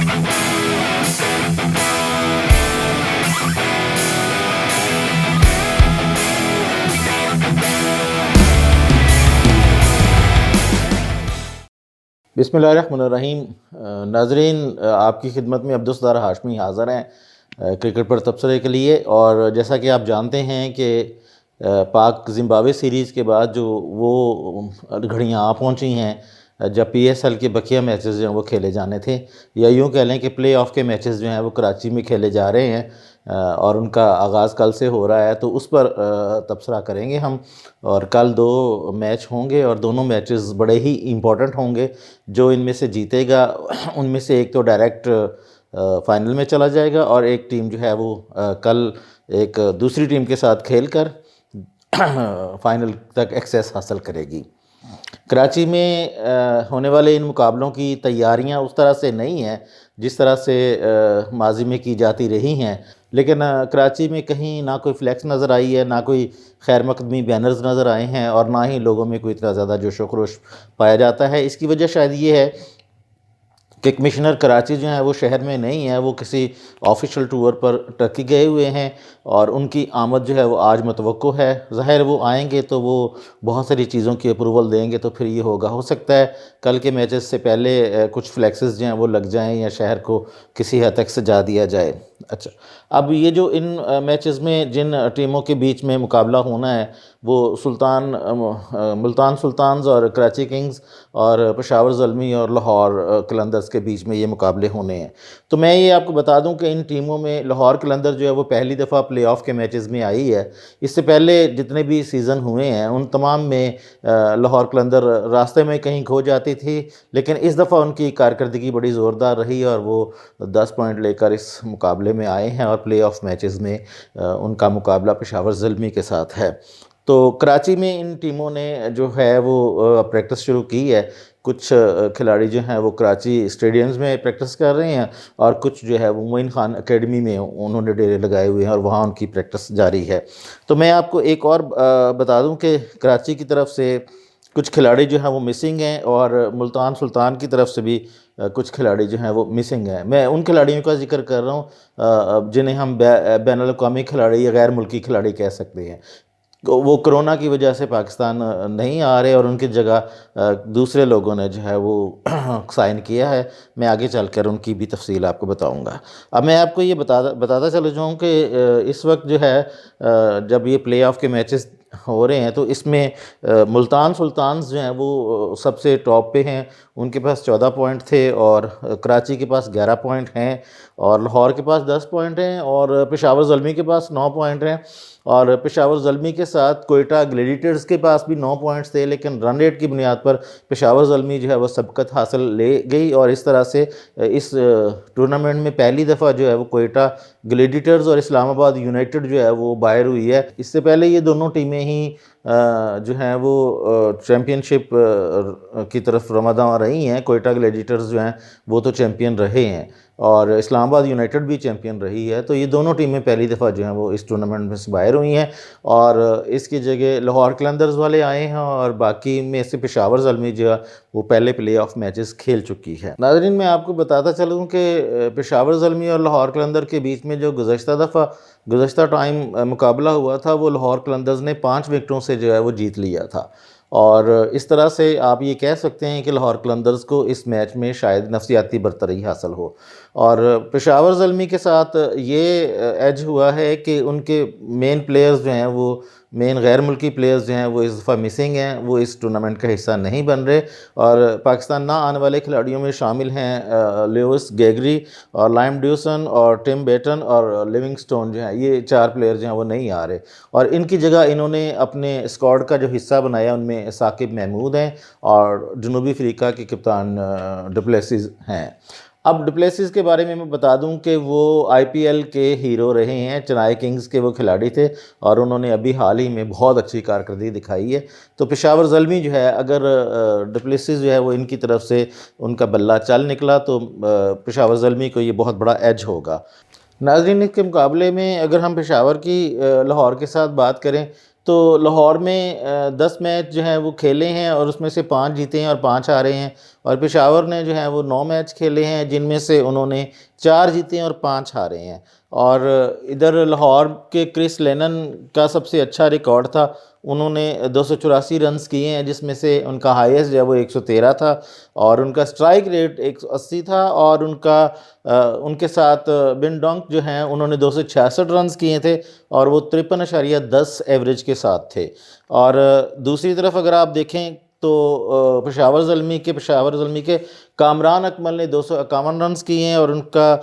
بسم اللہ الرحمن الرحیم۔ ناظرین، آپ کی خدمت میں عبدالستار ہاشمی حاضر ہیں کرکٹ پر تبصرے کے لیے۔ اور جیسا کہ آپ جانتے ہیں کہ پاک زمبابوے سیریز کے بعد جو وہ گھڑیاں آ پہنچی ہیں جب پی ایس ایل کے بقیہ میچز جو ہیں وہ کھیلے جانے تھے، یا یوں کہہ لیں کہ پلے آف کے میچز جو ہیں وہ کراچی میں کھیلے جا رہے ہیں، اور ان کا آغاز کل سے ہو رہا ہے، تو اس پر تبصرہ کریں گے ہم۔ اور کل 2 میچ ہوں گے اور دونوں میچز بڑے ہی امپورٹنٹ ہوں گے۔ جو ان میں سے جیتے گا ان میں سے ایک تو ڈائریکٹ فائنل میں چلا جائے گا، اور ایک ٹیم جو ہے وہ کل ایک دوسری ٹیم کے ساتھ کھیل کر فائنل تک ایکسیس حاصل کرے گی۔ کراچی میں ہونے والے ان مقابلوں کی تیاریاں اس طرح سے نہیں ہیں جس طرح سے ماضی میں کی جاتی رہی ہیں، لیکن کراچی میں کہیں نہ کوئی فلیکس نظر آئی ہے، نہ کوئی خیر مقدمی بینرز نظر آئے ہیں، اور نہ ہی لوگوں میں کوئی اتنا زیادہ جوش و خروش پایا جاتا ہے۔ اس کی وجہ شاید یہ ہے کہ کمشنر کراچی جو ہیں وہ شہر میں نہیں ہیں، وہ کسی آفیشل ٹور پر ٹرکی گئے ہوئے ہیں، اور ان کی آمد جو ہے وہ آج متوقع ہے۔ ظاہر وہ آئیں گے تو وہ بہت ساری چیزوں کی اپروول دیں گے، تو پھر یہ ہوگا، ہو سکتا ہے کل کے میچز سے پہلے کچھ فلیکسز جو ہیں وہ لگ جائیں یا شہر کو کسی حد تک سجا دیا جائے۔ اچھا، اب یہ جو ان میچز میں جن ٹیموں کے بیچ میں مقابلہ ہونا ہے وہ ملتان سلطانز اور کراچی کنگز اور پشاور زلمی اور لاہور قلندرز کے بیچ میں یہ مقابلے ہونے ہیں۔ تو میں یہ آپ کو بتا دوں کہ ان ٹیموں میں لاہور قلندر جو ہے وہ پہلی دفعہ پلے آف کے میچز میں آئی ہے۔ اس سے پہلے جتنے بھی سیزن ہوئے ہیں ان تمام میں لاہور قلندر راستے میں کہیں کھو جاتی تھی، لیکن اس دفعہ ان کی کارکردگی بڑی زوردار رہی اور وہ 10 پوائنٹ لے کر اس مقابلے میں آئے ہیں، اور پلے آف میچز میں ان کا مقابلہ پشاور زلمی کے ساتھ ہے۔ تو کراچی میں ان ٹیموں نے جو ہے وہ پریکٹس شروع کی ہے۔ کچھ کھلاڑی جو ہیں وہ کراچی اسٹیڈیمز میں پریکٹس کر رہے ہیں، اور کچھ جو ہے وہ معین خان اکیڈمی میں انہوں نے ڈیرے لگائے ہوئے ہیں اور وہاں ان کی پریکٹس جاری ہے۔ تو میں آپ کو ایک اور بتا دوں کہ کراچی کی طرف سے کچھ کھلاڑی جو ہیں وہ مسنگ ہیں، اور ملتان سلطان کی طرف سے بھی کچھ کھلاڑی جو ہیں وہ مسنگ ہیں۔ میں ان کھلاڑیوں کا ذکر کر رہا ہوں جنہیں ہم بین الاقوامی کھلاڑی یا غیر ملکی کھلاڑی کہہ سکتے ہیں۔ وہ کرونا کی وجہ سے پاکستان نہیں آ رہے، اور ان کی جگہ دوسرے لوگوں نے جو ہے وہ سائن کیا ہے۔ میں آگے چل کر ان کی بھی تفصیل آپ کو بتاؤں گا۔ اب میں آپ کو یہ بتاتا چلا جاؤں کہ اس وقت جو ہے جب یہ پلے آف کے میچز ہو رہے ہیں تو اس میں ملتان سلطانز جو ہیں وہ سب سے ٹاپ پہ ہیں، ان کے پاس 14 پوائنٹ تھے، اور کراچی کے پاس 11 پوائنٹ ہیں، اور لاہور کے پاس 10 پوائنٹ ہیں، اور پشاور زلمی کے پاس 9 پوائنٹ ہیں۔ اور پشاور زلمی کے ساتھ کوئٹہ گلیڈیٹرز کے پاس بھی 9 پوائنٹس تھے، لیکن رن ریٹ کی بنیاد پر پشاور زلمی جو ہے وہ سبقت حاصل لے گئی، اور اس طرح سے اس ٹورنامنٹ میں پہلی دفعہ جو ہے وہ کوئٹہ گلیڈیٹرز اور اسلام آباد یونائٹڈ جو ہے وہ باہر ہوئی ہے۔ اس سے پہلے یہ دونوں ٹیمیں ہی جو ہیں وہ چیمپئن شپ کی طرف رواں رہی ہیں۔ کوئٹہ گلیڈیٹرز جو ہیں وہ تو چیمپئن رہے ہیں، اور اسلام آباد یونائٹڈ بھی چیمپئن رہی ہے۔ تو یہ دونوں ٹیمیں پہلی دفعہ جو ہیں وہ اس ٹورنامنٹ میں سے باہر ہوئی ہیں، اور اس کی جگہ لاہور قلندرز والے آئے ہیں، اور باقی میں سے پشاور زلمی جو ہے وہ پہلے پلے آف میچز کھیل چکی ہے۔ ناظرین، میں آپ کو بتاتا چلوں کہ پشاور زلمی اور لاہور قلندر کے بیچ میں جو گزشتہ ٹائم مقابلہ ہوا تھا وہ لاہور قلندرز نے 5 وکٹوں سے جو ہے وہ جیت لیا تھا، اور اس طرح سے آپ یہ کہہ سکتے ہیں کہ لاہور قلندرز کو اس میچ میں شاید نفسیاتی برتری حاصل ہو۔ اور پشاور زلمی کے ساتھ یہ ایج ہوا ہے کہ ان کے مین پلیئرز جو ہیں وہ مین غیر ملکی پلیئرز جو ہیں وہ اس دفعہ مسنگ ہیں، وہ اس ٹورنامنٹ کا حصہ نہیں بن رہے، اور پاکستان نہ آنے والے کھلاڑیوں میں شامل ہیں لیوس گیگری اور لائم ڈیوسن اور ٹم بیٹن اور لیونگسٹون جو ہیں، یہ 4 پلیئر جو ہیں وہ نہیں آ رہے، اور ان کی جگہ انہوں نے اپنے اسکواڈ کا جو حصہ بنایا ان میں ثاقب محمود ہیں اور جنوبی افریقہ کے کپتان ڈپلیسز ہیں۔ اب ڈپلیسز کے بارے میں بتا دوں کہ وہ آئی پی ایل کے ہیرو رہے ہیں، چنائی کنگز کے وہ کھلاڑی تھے، اور انہوں نے ابھی حال ہی میں بہت اچھی کارکردگی دکھائی ہے۔ تو پشاور زلمی جو ہے اگر ڈپلیسز جو ہے وہ ان کی طرف سے ان کا بلہ چل نکلا تو پشاور زلمی کو یہ بہت بڑا ایج ہوگا۔ ناظرین، اس کے مقابلے میں اگر ہم پشاور کی لاہور کے ساتھ بات کریں تو لاہور میں 10 میچ جو ہیں وہ کھیلے ہیں، اور اس میں سے 5 جیتے ہیں اور 5 ہارے ہیں۔ اور پشاور نے جو ہے وہ 9 میچ کھیلے ہیں، جن میں سے انہوں نے 4 جیتے ہیں اور 5 ہارے ہیں۔ اور ادھر لاہور کے کرس لینن کا سب سے اچھا ریکارڈ تھا، انہوں نے 284 رنز کیے ہیں، جس میں سے ان کا ہائیسٹ جو ہے وہ 113 تھا، اور ان کا سٹرائک ریٹ 180 تھا، اور ان کے ساتھ بن ڈونک جو ہیں انہوں نے 266 رنز کیے تھے، اور وہ 53.10 ایوریج کے ساتھ تھے۔ اور دوسری طرف اگر آپ دیکھیں تو پشاور زلمی کے کامران اکمل نے 251 رنز کیے ہیں، اور ان کا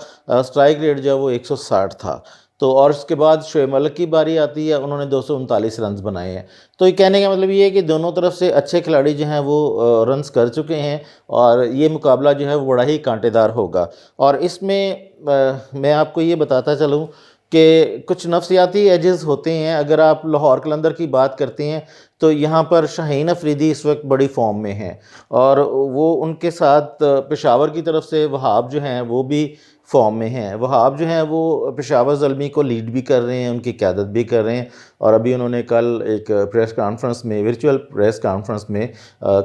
سٹرائک ریٹ جو ہے وہ 160 تھا۔ تو اور اس کے بعد شعیب ملک کی باری آتی ہے، انہوں نے 239 رنز بنائے ہیں۔ تو یہ کہنے کا مطلب یہ ہے کہ دونوں طرف سے اچھے کھلاڑی جو ہیں وہ رنز کر چکے ہیں، اور یہ مقابلہ جو ہے وہ بڑا ہی کانٹے دار ہوگا۔ اور اس میں میں آپ کو یہ بتاتا چلوں کہ کچھ نفسیاتی ایجز ہوتے ہیں۔ اگر آپ لاہور قلندر کی بات کرتے ہیں تو یہاں پر شاہین افریدی اس وقت بڑی فارم میں ہیں، اور وہ ان کے ساتھ پشاور کی طرف سے وہاب جو ہیں وہ بھی فارم میں ہیں۔ وہاب جو ہیں وہ پشاور زلمی کو لیڈ بھی کر رہے ہیں، ان کی قیادت بھی کر رہے ہیں، اور ابھی انہوں نے کل ایک پریس کانفرنس میں، ورچوئل پریس کانفرنس میں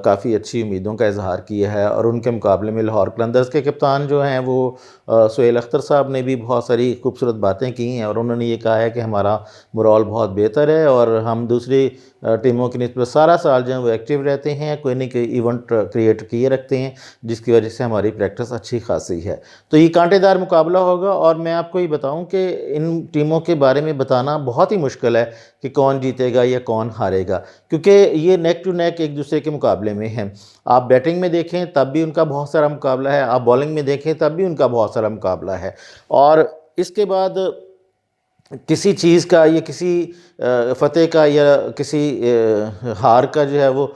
کافی اچھی امیدوں کا اظہار کیا ہے۔ اور ان کے مقابلے میں لاہور قلندرز کے کپتان جو ہیں وہ سہیل اختر صاحب نے بھی بہت ساری خوبصورت باتیں کی ہیں، اور انہوں نے یہ کہا ہے کہ ہمارا مورال بہت بہتر ہے، اور ہم دوسری ٹیموں کی نسبت سارا سال جو ہے وہ ایکٹیو رہتے ہیں، کوئی نہ کوئی ایونٹ کریٹ کیے رکھتے ہیں، جس کی وجہ سے ہماری پریکٹس اچھی خاصی ہے۔ تو یہ کانٹے دار مقابلہ ہوگا، اور میں آپ کو یہ بتاؤں کہ ان ٹیموں کے بارے میں بتانا بہت ہی مشکل ہے کہ کون جیتے گا یا کون ہارے گا، کیونکہ یہ نیک ٹو نیک ایک دوسرے کے مقابلے میں ہیں۔ آپ بیٹنگ میں دیکھیں تب بھی ان کا بہت سارا مقابلہ ہے، آپ بالنگ میں دیکھیں تب بھی ان کا بہت سارا مقابلہ ہے، اور اس کے بعد کسی چیز کا یا کسی فتح کا یا کسی ہار کا جو ہے وہ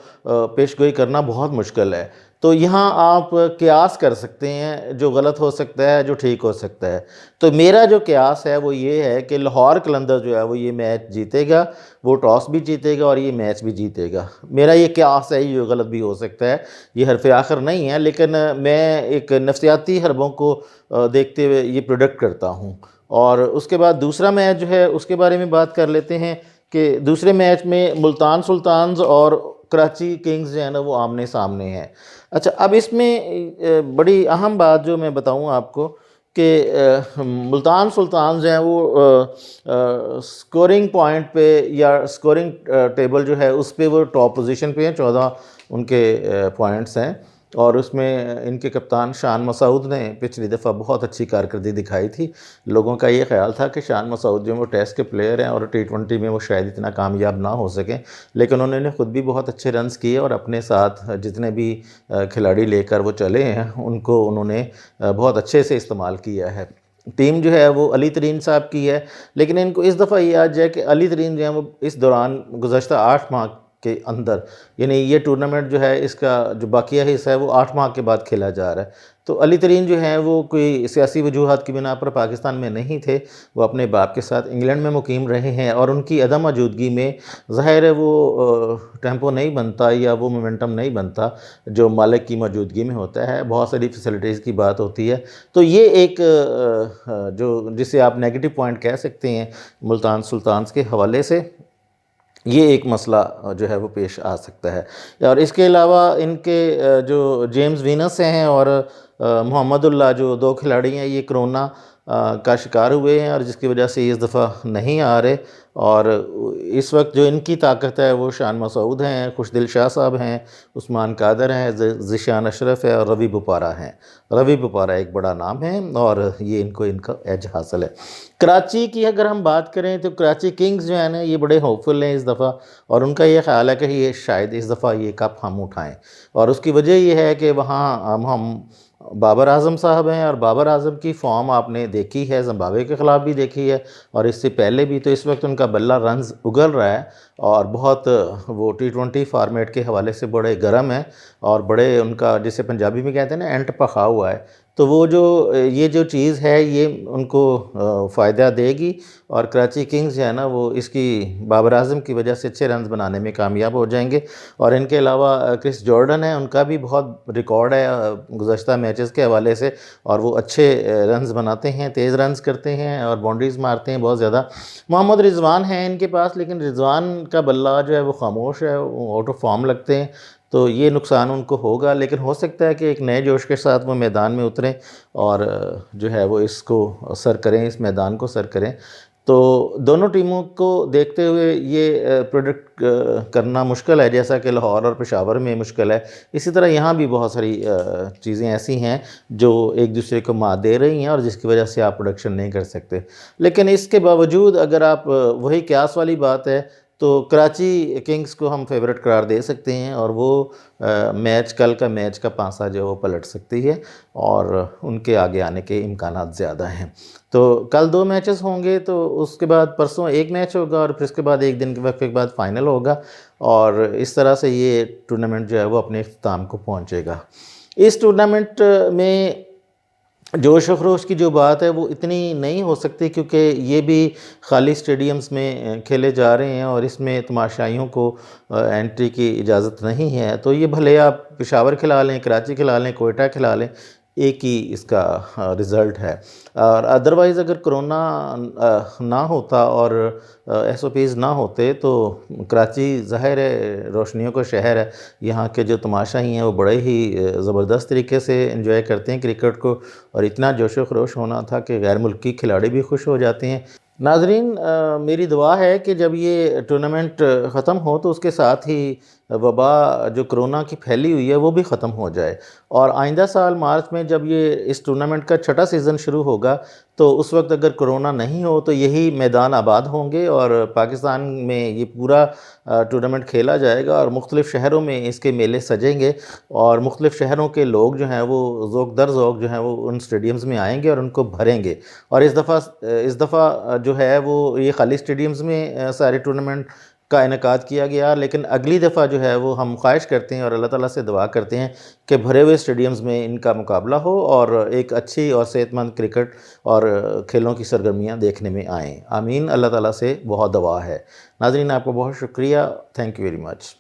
پیش گوئی کرنا بہت مشکل ہے۔ تو یہاں آپ قیاس کر سکتے ہیں، جو غلط ہو سکتا ہے، جو ٹھیک ہو سکتا ہے۔ تو میرا جو قیاس ہے وہ یہ ہے کہ لاہور قلندر جو ہے وہ یہ میچ جیتے گا، وہ ٹاس بھی جیتے گا اور یہ میچ بھی جیتے گا۔ میرا یہ قیاس ہے، یہ غلط بھی ہو سکتا ہے، یہ حرف آخر نہیں ہے، لیکن میں ایک نفسیاتی حربوں کو دیکھتے ہوئے یہ پریڈکٹ کرتا ہوں۔ اور اس کے بعد دوسرا میچ جو ہے اس کے بارے میں بات کر لیتے ہیں کہ دوسرے میچ میں ملتان سلطانز اور کراچی کنگز جو ہے نا وہ آمنے سامنے ہیں۔ اچھا، اب اس میں بڑی اہم بات جو میں بتاؤں آپ کو کہ ملتان سلطانز جو ہیں وہ سکورنگ پوائنٹ پہ یا سکورنگ ٹیبل جو ہے اس پہ وہ ٹاپ پوزیشن پہ ہیں، 14 ان کے پوائنٹس ہیں، اور اس میں ان کے کپتان شان مسعود نے پچھلی دفعہ بہت اچھی کارکردگی دکھائی تھی۔ لوگوں کا یہ خیال تھا کہ شان مسعود جو وہ ٹیسٹ کے پلیئر ہیں اور T20 میں وہ شاید اتنا کامیاب نہ ہو سکیں، لیکن انہوں نے خود بھی بہت اچھے رنز کیے، اور اپنے ساتھ جتنے بھی کھلاڑی لے کر وہ چلے ہیں ان کو انہوں نے بہت اچھے سے استعمال کیا ہے۔ ٹیم جو ہے وہ علی ترین صاحب کی ہے، لیکن ان کو اس دفعہ یہ یاد ہے کہ علی ترین جو ہے وہ اس دوران گزشتہ 8 ماہ کے اندر، یعنی یہ ٹورنامنٹ جو ہے اس کا جو باقیہ حصہ ہے وہ 8 ماہ کے بعد کھیلا جا رہا ہے۔ تو علی ترین جو ہیں وہ کوئی سیاسی وجوہات کی بنا پر پاکستان میں نہیں تھے، وہ اپنے باپ کے ساتھ انگلینڈ میں مقیم رہے ہیں، اور ان کی عدم موجودگی میں ظاہر ہے وہ ٹیمپو نہیں بنتا یا وہ مومنٹم نہیں بنتا جو مالک کی موجودگی میں ہوتا ہے، بہت ساری فیسلٹیز کی بات ہوتی ہے۔ تو یہ ایک جو جسے آپ نیگیٹو پوائنٹ کہہ سکتے ہیں ملتان سلطانز کے حوالے سے، یہ ایک مسئلہ جو ہے وہ پیش آ سکتا ہے۔ اور اس کے علاوہ ان کے جو جیمز وینس ہیں اور محمد اللہ، جو 2 کھلاڑی ہیں، یہ کرونا کا شکار ہوئے ہیں، اور جس کی وجہ سے یہ اس دفعہ نہیں آ رہے۔ اور اس وقت جو ان کی طاقت ہے وہ شان مسعود ہیں، خوشدل شاہ صاحب ہیں، عثمان قادر ہیں، ذیشان اشرف ہے، اور روی بوپارا ہیں۔ روی بوپارا ایک بڑا نام ہے، اور یہ ان کا ایج حاصل ہے۔ کراچی کی اگر ہم بات کریں تو کراچی کنگز جو ہیں نا یہ بڑے ہوپفل ہیں اس دفعہ، اور ان کا یہ خیال ہے کہ یہ شاید اس دفعہ یہ کپ ہم اٹھائیں، اور اس کی وجہ یہ ہے کہ وہاں ہم بابر اعظم صاحب ہیں، اور بابر اعظم کی فارم آپ نے دیکھی ہے، زمبابوے کے خلاف بھی دیکھی ہے، اور اس سے پہلے بھی۔ تو اس وقت ان کا بلہ رنز اگل رہا ہے، اور بہت وہ T20 فارمیٹ کے حوالے سے بڑے گرم ہیں، اور بڑے ان کا جسے پنجابی میں کہتے ہیں نا اینٹ پخا ہوا ہے۔ تو وہ یہ جو چیز ہے یہ ان کو فائدہ دے گی، اور کراچی کنگز جو ہے نا وہ اس کی بابر اعظم کی وجہ سے اچھے رنز بنانے میں کامیاب ہو جائیں گے۔ اور ان کے علاوہ کرس جارڈن ہے، ان کا بھی بہت ریکارڈ ہے گزشتہ میچز کے حوالے سے، اور وہ اچھے رنز بناتے ہیں، تیز رنز کرتے ہیں، اور باؤنڈریز مارتے ہیں بہت زیادہ۔ محمد رضوان ہیں ان کے پاس، لیکن رضوان کا بلہ جو ہے وہ خاموش ہے، وہ آؤٹ آف فارم لگتے ہیں۔ تو یہ نقصان ان کو ہوگا، لیکن ہو سکتا ہے کہ ایک نئے جوش کے ساتھ وہ میدان میں اتریں اور جو ہے وہ اس کو سر کریں، اس میدان کو سر کریں۔ تو دونوں ٹیموں کو دیکھتے ہوئے یہ پروڈکٹ کرنا مشکل ہے، جیسا کہ لاہور اور پشاور میں مشکل ہے، اسی طرح یہاں بھی بہت ساری چیزیں ایسی ہیں جو ایک دوسرے کو مات دے رہی ہیں اور جس کی وجہ سے آپ پروڈکشن نہیں کر سکتے۔ لیکن اس کے باوجود اگر آپ وہی قیاس والی بات ہے تو کراچی کنگز کو ہم فیورٹ قرار دے سکتے ہیں، اور وہ میچ کل کا میچ کا پانسا جو وہ پلٹ سکتی ہے اور ان کے آگے آنے کے امکانات زیادہ ہیں۔ تو کل 2 میچز ہوں گے، تو اس کے بعد پرسوں ایک میچ ہوگا اور پھر اس کے بعد ایک دن کے وقفے کے بعد فائنل ہوگا، اور اس طرح سے یہ ٹورنامنٹ جو ہے وہ اپنے اختتام کو پہنچے گا۔ اس ٹورنامنٹ میں جوش و خروش کی جو بات ہے وہ اتنی نہیں ہو سکتی، کیونکہ یہ بھی خالی سٹیڈیمز میں کھیلے جا رہے ہیں اور اس میں تماشائیوں کو انٹری کی اجازت نہیں ہے۔ تو یہ بھلے آپ پشاور کھلا لیں، کراچی کھلا لیں، کوئٹہ کھلا لیں، ایک ہی اس کا رزلٹ ہے۔ اور ادروائز اگر کرونا نہ ہوتا اور ایس او پیز نہ ہوتے تو کراچی ظاہر ہے روشنیوں کا شہر ہے، یہاں کے جو تماشائی ہیں وہ بڑے ہی زبردست طریقے سے انجوائے کرتے ہیں کرکٹ کو، اور اتنا جوش و خروش ہونا تھا کہ غیر ملکی کھلاڑی بھی خوش ہو جاتے ہیں۔ ناظرین، میری دعا ہے کہ جب یہ ٹورنامنٹ ختم ہو تو اس کے ساتھ ہی وبا جو کرونا کی پھیلی ہوئی ہے وہ بھی ختم ہو جائے، اور آئندہ سال مارچ میں جب یہ اس ٹورنامنٹ کا 6واں سیزن شروع ہوگا تو اس وقت اگر کرونا نہیں ہو تو یہی میدان آباد ہوں گے اور پاکستان میں یہ پورا ٹورنامنٹ کھیلا جائے گا، اور مختلف شہروں میں اس کے میلے سجیں گے، اور مختلف شہروں کے لوگ جو ہیں وہ ذوق در ذوق جو ہیں وہ ان سٹیڈیمز میں آئیں گے اور ان کو بھریں گے۔ اور اس دفعہ جو ہے وہ یہ خالی سٹیڈیمز میں سارے ٹورنامنٹ کا انعقاد کیا گیا، لیکن اگلی دفعہ جو ہے وہ ہم خواہش کرتے ہیں اور اللہ تعالیٰ سے دعا کرتے ہیں کہ بھرے ہوئے سٹیڈیمز میں ان کا مقابلہ ہو اور ایک اچھی اور صحت مند کرکٹ اور کھیلوں کی سرگرمیاں دیکھنے میں آئیں۔ آمین، اللہ تعالیٰ سے بہت دعا ہے۔ ناظرین، آپ کو بہت شکریہ، تھینک یو ویری مچ۔